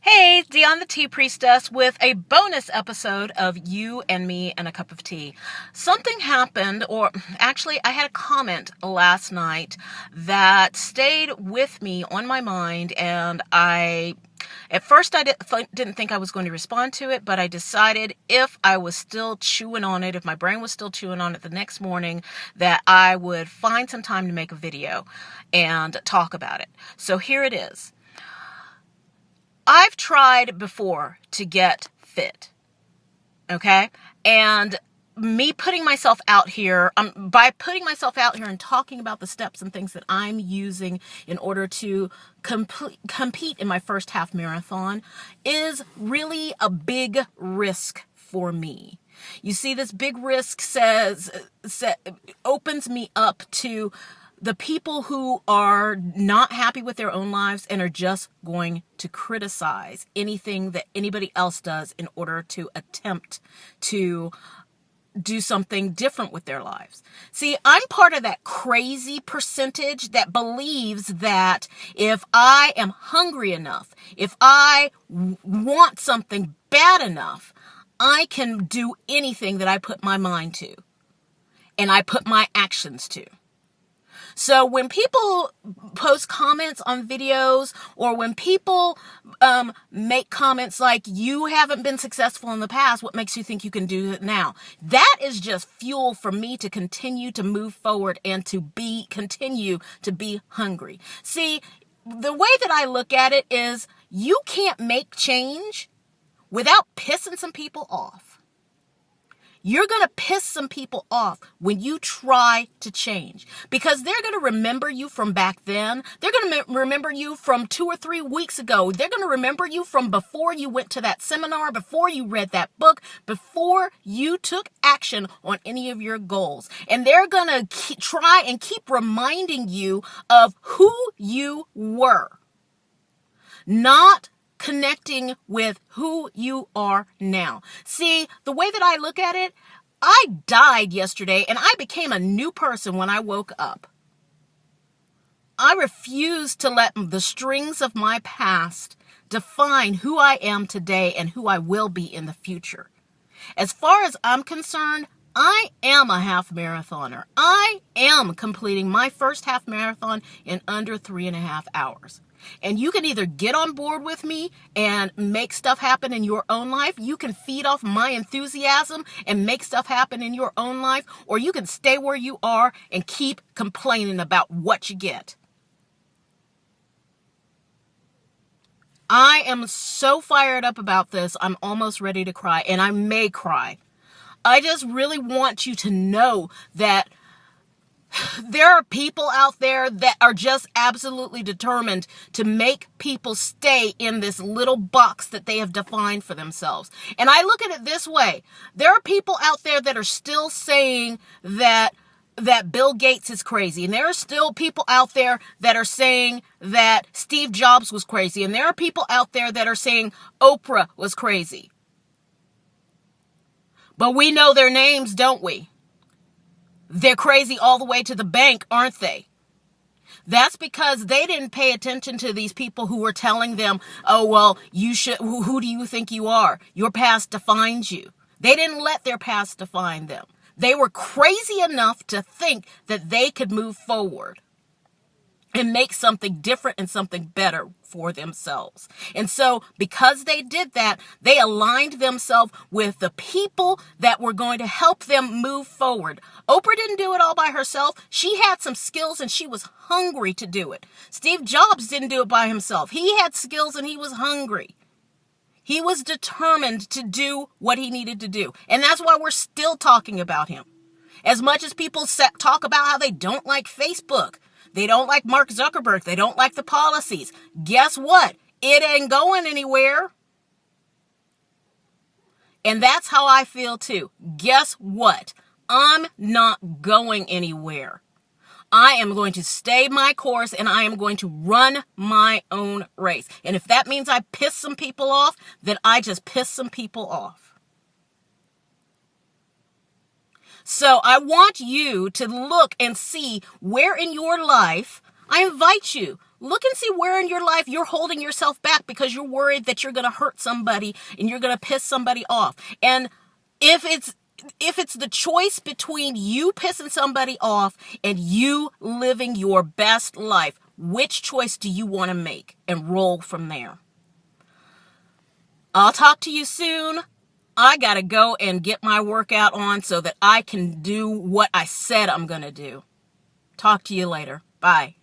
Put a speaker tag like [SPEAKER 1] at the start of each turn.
[SPEAKER 1] Hey, Dionne the Tea Priestess with a bonus episode of You and Me and a Cup of Tea. Something happened, or actually I had a comment last night that stayed with me on my mind, and at first I didn't think I was going to respond to it, but I decided if I was still chewing on it, if my brain was still chewing on it the next morning, that I would find some time to make a video and talk about it. So here it is. I've tried before to get fit, okay? And me putting myself out here, by putting myself out here and talking about the steps and things that I'm using in order to compete in my first half marathon is really a big risk for me. You see, this big risk opens me up to the people who are not happy with their own lives and are just going to criticize anything that anybody else does in order to attempt to do something different with their lives. See, I'm part of that crazy percentage that believes that if I am hungry enough, if I want something bad enough, I can do anything that I put my mind to and I put my actions to. So when people post comments on videos, or when people make comments like, you haven't been successful in the past, what makes you think you can do it now? That is just fuel for me to continue to move forward and to continue to be hungry. See, the way that I look at it is, you can't make change without pissing some people off. You're going to piss some people off when you try to change, because they're going to remember you from back then. They're going to remember you from 2 or 3 weeks ago. They're going to remember you from before you went to that seminar, before you read that book, before you took action on any of your goals. And they're going to try and keep reminding you of who you were, not connecting with who you are now. See, the way that I look at it, I died yesterday and I became a new person when I woke up. I refuse to let the strings of my past define who I am today and who I will be in the future. As far as I'm concerned, I am a half marathoner. I am completing my first half marathon in under 3.5 hours. And you can either get on board with me and make stuff happen in your own life. You can feed off my enthusiasm and make stuff happen in your own life. Or you can stay where you are and keep complaining about what you get. I am so fired up about this. I'm almost ready to cry, and I may cry. I just really want you to know that there are people out there that are just absolutely determined to make people stay in this little box that they have defined for themselves. And I look at it this way. There are people out there that are still saying that Bill Gates is crazy. And there are still people out there that are saying that Steve Jobs was crazy. And there are people out there that are saying Oprah was crazy. But we know their names, don't we? They're crazy all the way to the bank, aren't they? That's because they didn't pay attention to these people who were telling them, oh, well, who do you think you are? Your past defines you. They didn't let their past define them. They were crazy enough to think that they could move forward and make something different and something better for themselves. And so because they did that, they aligned themselves with the people that were going to help them move forward. Oprah didn't do it all by herself. She had some skills and she was hungry to do it. Steve Jobs didn't do it by himself. He had skills and he was hungry. He was determined to do what he needed to do. And that's why we're still talking about him. As much as people talk about how they don't like Facebook, they don't like Mark Zuckerberg, they don't like the policies, guess what? It ain't going anywhere. And that's how I feel too. Guess what? I'm not going anywhere. I am going to stay my course and I am going to run my own race. And if that means I piss some people off, then I just piss some people off. So I want you to look and see where in your life, I invite you, Look and see where in your life you're holding yourself back because you're worried that you're going to hurt somebody and you're going to piss somebody off. And if it's the choice between you pissing somebody off and you living your best life, which choice do you want to make? And roll from there. I'll talk to you soon. I got to go and get my workout on so that I can do what I said I'm going to do. Talk to you later. Bye.